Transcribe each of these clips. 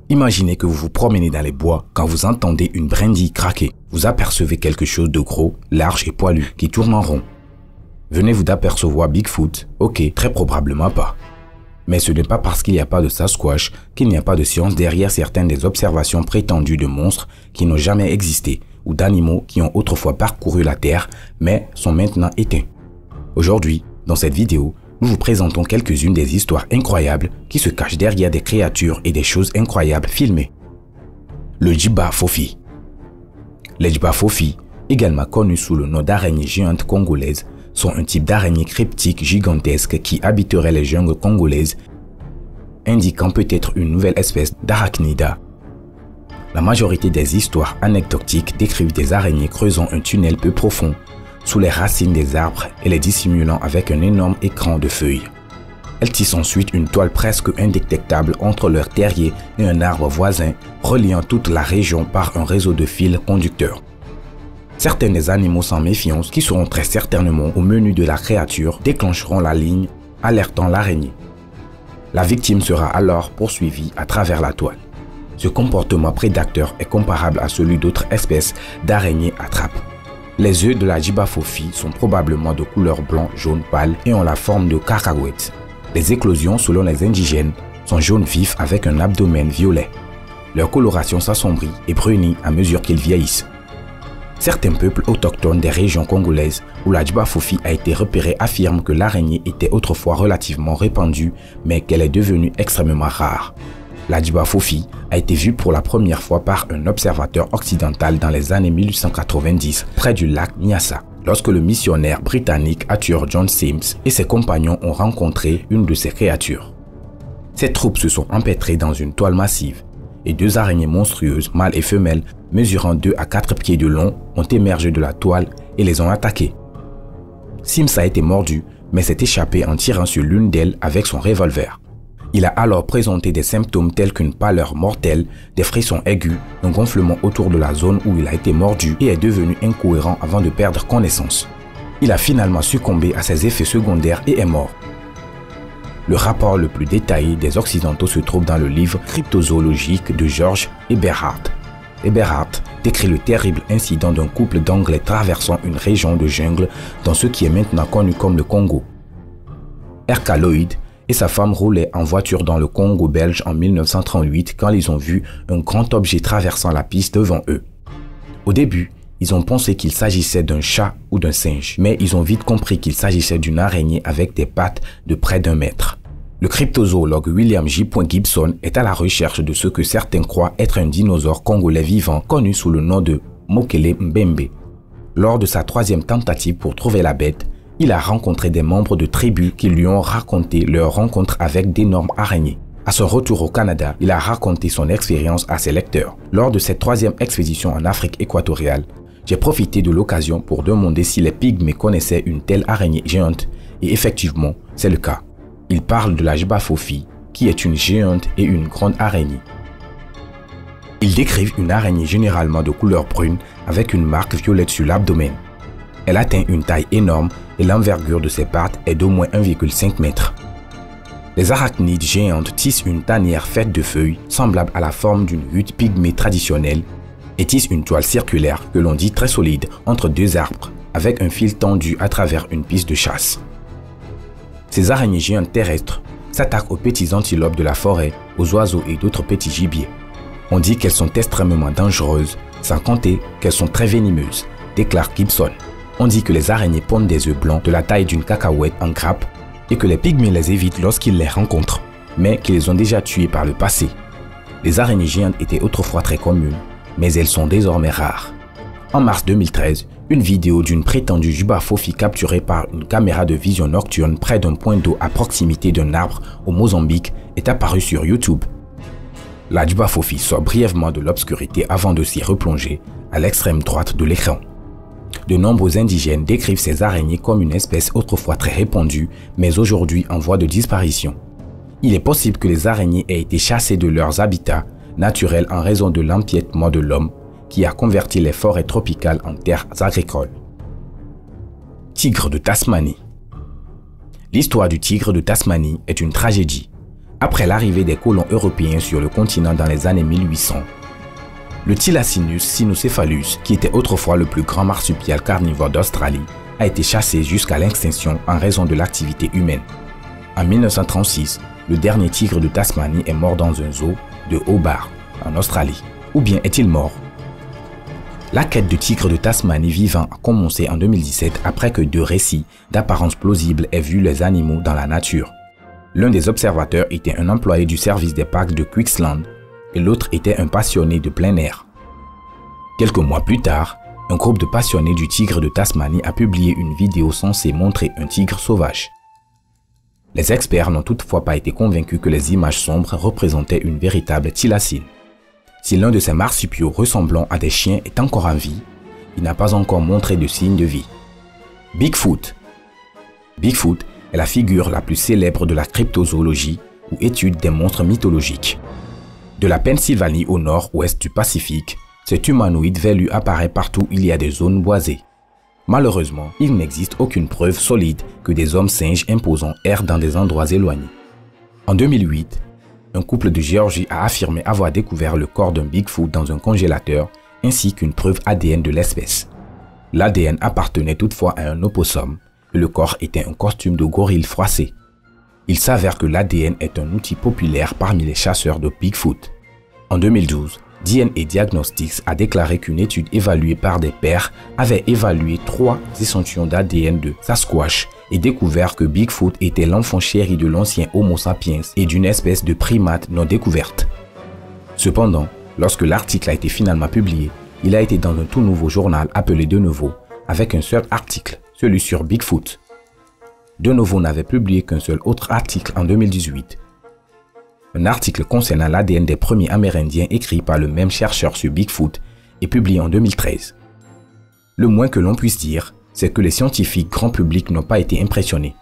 Imaginez que vous vous promenez dans les bois quand vous entendez une brindille craquer. Vous apercevez quelque chose de gros, large et poilu qui tourne en rond. Venez-vous d'apercevoir Bigfoot? Ok, très probablement pas. Mais ce n'est pas parce qu'il n'y a pas de Sasquatch qu'il n'y a pas de science derrière certaines des observations prétendues de monstres qui n'ont jamais existé ou d'animaux qui ont autrefois parcouru la Terre mais sont maintenant éteints. Aujourd'hui, dans cette vidéo, nous vous présentons quelques-unes des histoires incroyables qui se cachent derrière des créatures et des choses incroyables filmées. Le Djiba-Fofi. Les Djiba-Fofi, également connus sous le nom d'araignées géantes congolaises, sont un type d'araignée cryptique gigantesque qui habiterait les jungles congolaises, indiquant peut-être une nouvelle espèce d'arachnida. La majorité des histoires anecdotiques décrivent des araignées creusant un tunnel peu profond sous les racines des arbres et les dissimulant avec un énorme écran de feuilles. Elles tissent ensuite une toile presque indétectable entre leur terrier et un arbre voisin, reliant toute la région par un réseau de fils conducteurs. Certains des animaux sans méfiance, qui seront très certainement au menu de la créature, déclencheront la ligne, alertant l'araignée. La victime sera alors poursuivie à travers la toile. Ce comportement prédateur est comparable à celui d'autres espèces d'araignées à trappe. Les œufs de la Djiba-Fofi sont probablement de couleur blanc, jaune pâle et ont la forme de cacahuètes. Les éclosions, selon les indigènes, sont jaune vif avec un abdomen violet. Leur coloration s'assombrit et brunit à mesure qu'ils vieillissent. Certains peuples autochtones des régions congolaises où la Djiba-Fofi a été repérée affirment que l'araignée était autrefois relativement répandue, mais qu'elle est devenue extrêmement rare. La Djiba-Fofi a été vue pour la première fois par un observateur occidental dans les années 1890 près du lac Nyassa, lorsque le missionnaire britannique Arthur John Sims et ses compagnons ont rencontré une de ces créatures. Ces troupes se sont empêtrées dans une toile massive et deux araignées monstrueuses, mâles et femelles, mesurant 2 à 4 pieds de long, ont émergé de la toile et les ont attaquées. Sims a été mordu, mais s'est échappé en tirant sur l'une d'elles avec son revolver. Il a alors présenté des symptômes tels qu'une pâleur mortelle, des frissons aigus, un gonflement autour de la zone où il a été mordu et est devenu incohérent avant de perdre connaissance. Il a finalement succombé à ses effets secondaires et est mort. Le rapport le plus détaillé des Occidentaux se trouve dans le livre cryptozoologique de George Eberhardt. Eberhardt décrit le terrible incident d'un couple d'Anglais traversant une région de jungle dans ce qui est maintenant connu comme le Congo. Erka Lloyd et sa femme roulaient en voiture dans le Congo belge en 1938 quand ils ont vu un grand objet traversant la piste devant eux. Au début, ils ont pensé qu'il s'agissait d'un chat ou d'un singe, mais ils ont vite compris qu'il s'agissait d'une araignée avec des pattes de près d'1 mètre. Le cryptozoologue William J. Gibson est à la recherche de ce que certains croient être un dinosaure congolais vivant connu sous le nom de Mokele Mbembe. Lors de sa 3e tentative pour trouver la bête, il a rencontré des membres de tribus qui lui ont raconté leur rencontre avec d'énormes araignées. À son retour au Canada, il a raconté son expérience à ses lecteurs. Lors de cette 3e expédition en Afrique équatoriale, j'ai profité de l'occasion pour demander si les pygmées connaissaient une telle araignée géante, et effectivement, c'est le cas. Il parle de la Djiba-Fofi, qui est une géante et une grande araignée. Ils décrivent une araignée généralement de couleur brune avec une marque violette sur l'abdomen. Elle atteint une taille énorme et l'envergure de ses pattes est d'au moins 1,5 mètre. Les arachnides géantes tissent une tanière faite de feuilles semblable à la forme d'une hutte pygmée traditionnelle et tissent une toile circulaire que l'on dit très solide entre 2 arbres avec un fil tendu à travers une piste de chasse. Ces araignées géantes terrestres s'attaquent aux petits antilopes de la forêt, aux oiseaux et d'autres petits gibiers. On dit qu'elles sont extrêmement dangereuses, sans compter qu'elles sont très venimeuses, déclare Gibson. On dit que les araignées pondent des œufs blancs de la taille d'une cacahuète en grappe et que les pygmées les évitent lorsqu'ils les rencontrent, mais qu'ils les ont déjà tuées par le passé. Les araignées géantes étaient autrefois très communes, mais elles sont désormais rares. En mars 2013, une vidéo d'une prétendue Djiba-Fofi capturée par une caméra de vision nocturne près d'un point d'eau à proximité d'un arbre au Mozambique est apparue sur YouTube. La Djiba-Fofi sort brièvement de l'obscurité avant de s'y replonger à l'extrême droite de l'écran. De nombreux indigènes décrivent ces araignées comme une espèce autrefois très répandue, mais aujourd'hui en voie de disparition. Il est possible que les araignées aient été chassées de leurs habitats naturels en raison de l'empiètement de l'homme qui a converti les forêts tropicales en terres agricoles. Tigre de Tasmanie. L'histoire du tigre de Tasmanie est une tragédie. Après l'arrivée des colons européens sur le continent dans les années 1800, le Thylacinus cynocephalus, qui était autrefois le plus grand marsupial carnivore d'Australie, a été chassé jusqu'à l'extinction en raison de l'activité humaine. En 1936, le dernier tigre de Tasmanie est mort dans un zoo de Hobart, en Australie. Ou bien est-il mort? La quête du tigre de Tasmanie vivant a commencé en 2017 après que 2 récits d'apparence plausible aient vu les animaux dans la nature. L'un des observateurs était un employé du service des parcs de Queensland et l'autre était un passionné de plein air. Quelques mois plus tard, un groupe de passionnés du tigre de Tasmanie a publié une vidéo censée montrer un tigre sauvage. Les experts n'ont toutefois pas été convaincus que les images sombres représentaient une véritable thylacine. Si l'un de ces marsupiaux ressemblant à des chiens est encore en vie, il n'a pas encore montré de signes de vie. Bigfoot. Bigfoot est la figure la plus célèbre de la cryptozoologie ou étude des monstres mythologiques. De la Pennsylvanie au nord-ouest du Pacifique, cet humanoïde velu apparaît partout où il y a des zones boisées. Malheureusement, il n'existe aucune preuve solide que des hommes singes imposants errent dans des endroits éloignés. En 2008, un couple de Géorgie a affirmé avoir découvert le corps d'un Bigfoot dans un congélateur ainsi qu'une preuve ADN de l'espèce. L'ADN appartenait toutefois à un opossum et le corps était un costume de gorille froissé. Il s'avère que l'ADN est un outil populaire parmi les chasseurs de Bigfoot. En 2012, DNA Diagnostics a déclaré qu'une étude évaluée par des pairs avait évalué 3 échantillons d'ADN de Sasquatch et découvert que Bigfoot était l'enfant chéri de l'ancien Homo sapiens et d'une espèce de primate non découverte. Cependant, lorsque l'article a été finalement publié, il a été dans un tout nouveau journal appelé De Nouveau, avec un seul article, celui sur Bigfoot. De Nouveau n'avait publié qu'un seul autre article en 2018. Un article concernant l'ADN des premiers Amérindiens écrit par le même chercheur sur Bigfoot et publié en 2013. Le moins que l'on puisse dire, c'est que les scientifiques grand public n'ont pas été impressionnés.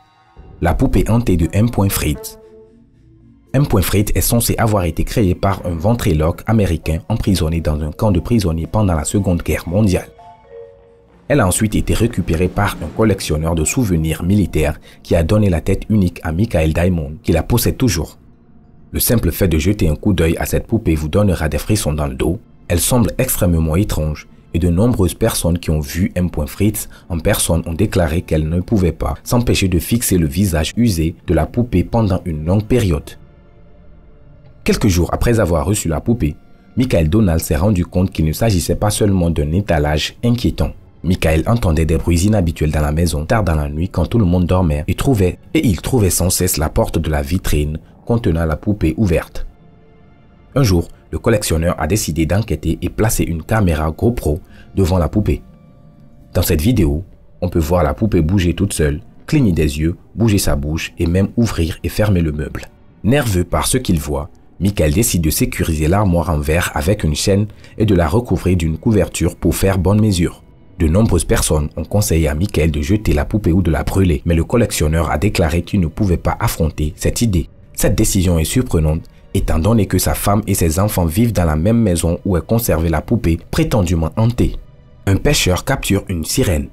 La poupée hantée de M. Fritz. M. Fritz est censé avoir été créé par un ventriloque américain emprisonné dans un camp de prisonniers pendant la Seconde Guerre mondiale. Elle a ensuite été récupérée par un collectionneur de souvenirs militaires qui a donné la tête unique à Michael Diamond, qui la possède toujours. Le simple fait de jeter un coup d'œil à cette poupée vous donnera des frissons dans le dos. Elle semble extrêmement étrange et de nombreuses personnes qui ont vu M. Fritz en personne ont déclaré qu'elles ne pouvaient pas s'empêcher de fixer le visage usé de la poupée pendant une longue période. Quelques jours après avoir reçu la poupée, Michael Donald s'est rendu compte qu'il ne s'agissait pas seulement d'un étalage inquiétant. Michael entendait des bruits inhabituels dans la maison tard dans la nuit quand tout le monde dormait et il trouvait sans cesse la porte de la vitrine contenant la poupée ouverte. Un jour, le collectionneur a décidé d'enquêter et placer une caméra GoPro devant la poupée. Dans cette vidéo, on peut voir la poupée bouger toute seule, cligner des yeux, bouger sa bouche et même ouvrir et fermer le meuble. Nerveux par ce qu'il voit, Michael décide de sécuriser l'armoire en verre avec une chaîne et de la recouvrir d'une couverture pour faire bonne mesure. De nombreuses personnes ont conseillé à Michael de jeter la poupée ou de la brûler, mais le collectionneur a déclaré qu'il ne pouvait pas affronter cette idée. Cette décision est surprenante, étant donné que sa femme et ses enfants vivent dans la même maison où est conservée la poupée prétendument hantée. Un pêcheur capture une sirène.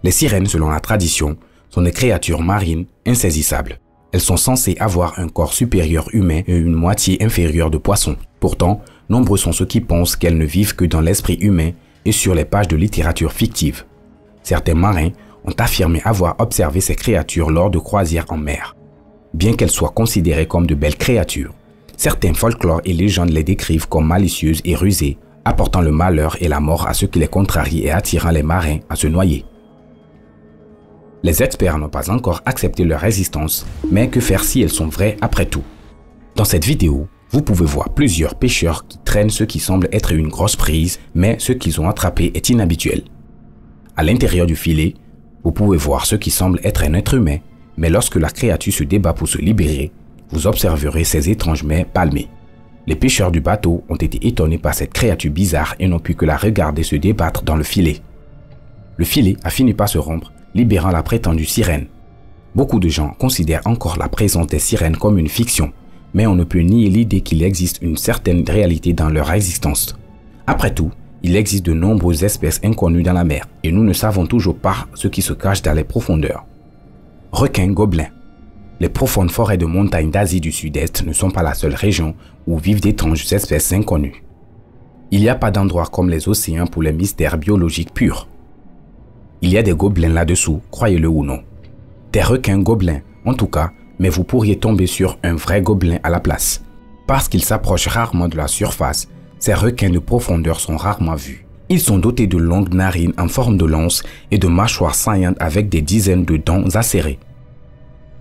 Les sirènes, selon la tradition, sont des créatures marines insaisissables. Elles sont censées avoir un corps supérieur humain et une moitié inférieure de poisson. Pourtant, nombreux sont ceux qui pensent qu'elles ne vivent que dans l'esprit humain et sur les pages de littérature fictive. Certains marins ont affirmé avoir observé ces créatures lors de croisières en mer. Bien qu'elles soient considérées comme de belles créatures, certains folklores et légendes les décrivent comme malicieuses et rusées, apportant le malheur et la mort à ceux qui les contrarient et attirant les marins à se noyer. Les experts n'ont pas encore accepté leur existence, mais que faire si elles sont vraies après tout? Dans cette vidéo, vous pouvez voir plusieurs pêcheurs qui traînent ce qui semble être une grosse prise, mais ce qu'ils ont attrapé est inhabituel. À l'intérieur du filet, vous pouvez voir ce qui semble être un être humain, mais lorsque la créature se débat pour se libérer, vous observerez ces étranges mains palmées. Les pêcheurs du bateau ont été étonnés par cette créature bizarre et n'ont pu que la regarder se débattre dans le filet. Le filet a fini par se rompre, libérant la prétendue sirène. Beaucoup de gens considèrent encore la présence des sirènes comme une fiction, mais on ne peut nier l'idée qu'il existe une certaine réalité dans leur existence. Après tout, Il existe de nombreuses espèces inconnues dans la mer et nous ne savons toujours pas ce qui se cache dans les profondeurs. Requins gobelins. Les profondes forêts de montagnes d'Asie du Sud-Est ne sont pas la seule région où vivent d'étranges espèces inconnues. Il n'y a pas d'endroit comme les océans pour les mystères biologiques purs. Il y a des gobelins là-dessous, croyez-le ou non. Des requins gobelins, en tout cas, mais vous pourriez tomber sur un vrai gobelin à la place. Parce qu'ils s'approchent rarement de la surface, ces requins de profondeur sont rarement vus. Ils sont dotés de longues narines en forme de lance et de mâchoires saillantes avec des dizaines de dents acérées.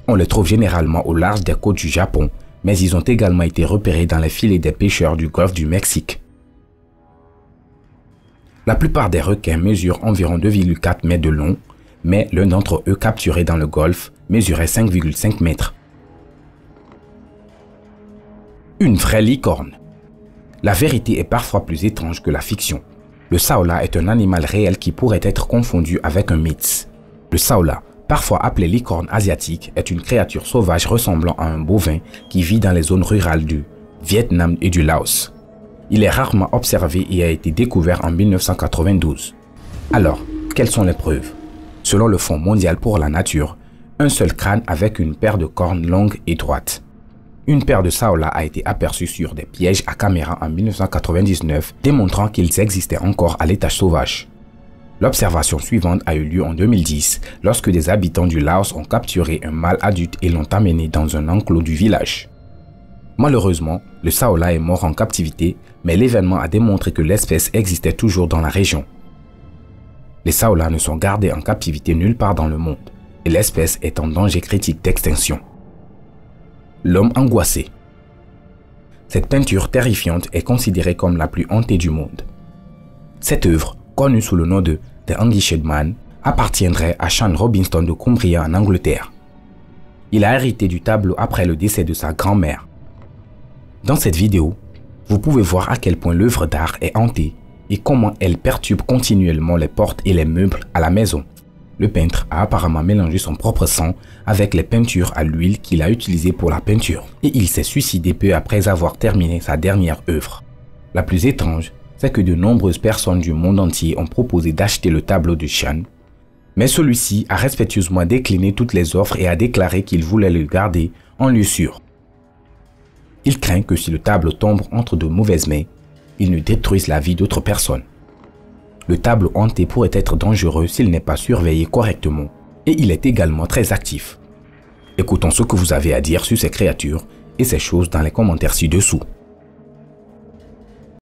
On les trouve généralement au large des côtes du Japon, mais ils ont également été repérés dans les filets des pêcheurs du golfe du Mexique. La plupart des requins mesurent environ 2,4 mètres de long, mais l'un d'entre eux capturé dans le golfe mesurait 5,5 mètres. Une vraie licorne. La vérité est parfois plus étrange que la fiction. Le saola est un animal réel qui pourrait être confondu avec un mythe. Le saola, parfois appelé licorne asiatique, est une créature sauvage ressemblant à un bovin qui vit dans les zones rurales du Vietnam et du Laos. Il est rarement observé et a été découvert en 1992. Alors, quelles sont les preuves? Selon le Fonds mondial pour la nature, un seul crâne avec une paire de cornes longues et droites. Une paire de saola a été aperçue sur des pièges à caméra en 1999, démontrant qu'ils existaient encore à l'état sauvage. L'observation suivante a eu lieu en 2010, lorsque des habitants du Laos ont capturé un mâle adulte et l'ont amené dans un enclos du village. Malheureusement, le saola est mort en captivité, mais l'événement a démontré que l'espèce existait toujours dans la région. Les saolas ne sont gardés en captivité nulle part dans le monde, et l'espèce est en danger critique d'extinction. L'homme angoissé. Cette peinture terrifiante est considérée comme la plus hantée du monde. Cette œuvre, connue sous le nom de The Anguished Man, appartiendrait à Sean Robinson de Cumbria en Angleterre. Il a hérité du tableau après le décès de sa grand-mère. Dans cette vidéo, vous pouvez voir à quel point l'œuvre d'art est hantée et comment elle perturbe continuellement les portes et les meubles à la maison. Le peintre a apparemment mélangé son propre sang avec les peintures à l'huile qu'il a utilisées pour la peinture et il s'est suicidé peu après avoir terminé sa dernière œuvre. La plus étrange, c'est que de nombreuses personnes du monde entier ont proposé d'acheter le tableau de Sean, mais celui-ci a respectueusement décliné toutes les offres et a déclaré qu'il voulait le garder en lieu sûr. Il craint que si le tableau tombe entre de mauvaises mains, il ne détruise la vie d'autres personnes. Le tableau hanté pourrait être dangereux s'il n'est pas surveillé correctement et il est également très actif. Écoutons ce que vous avez à dire sur ces créatures et ces choses dans les commentaires ci-dessous.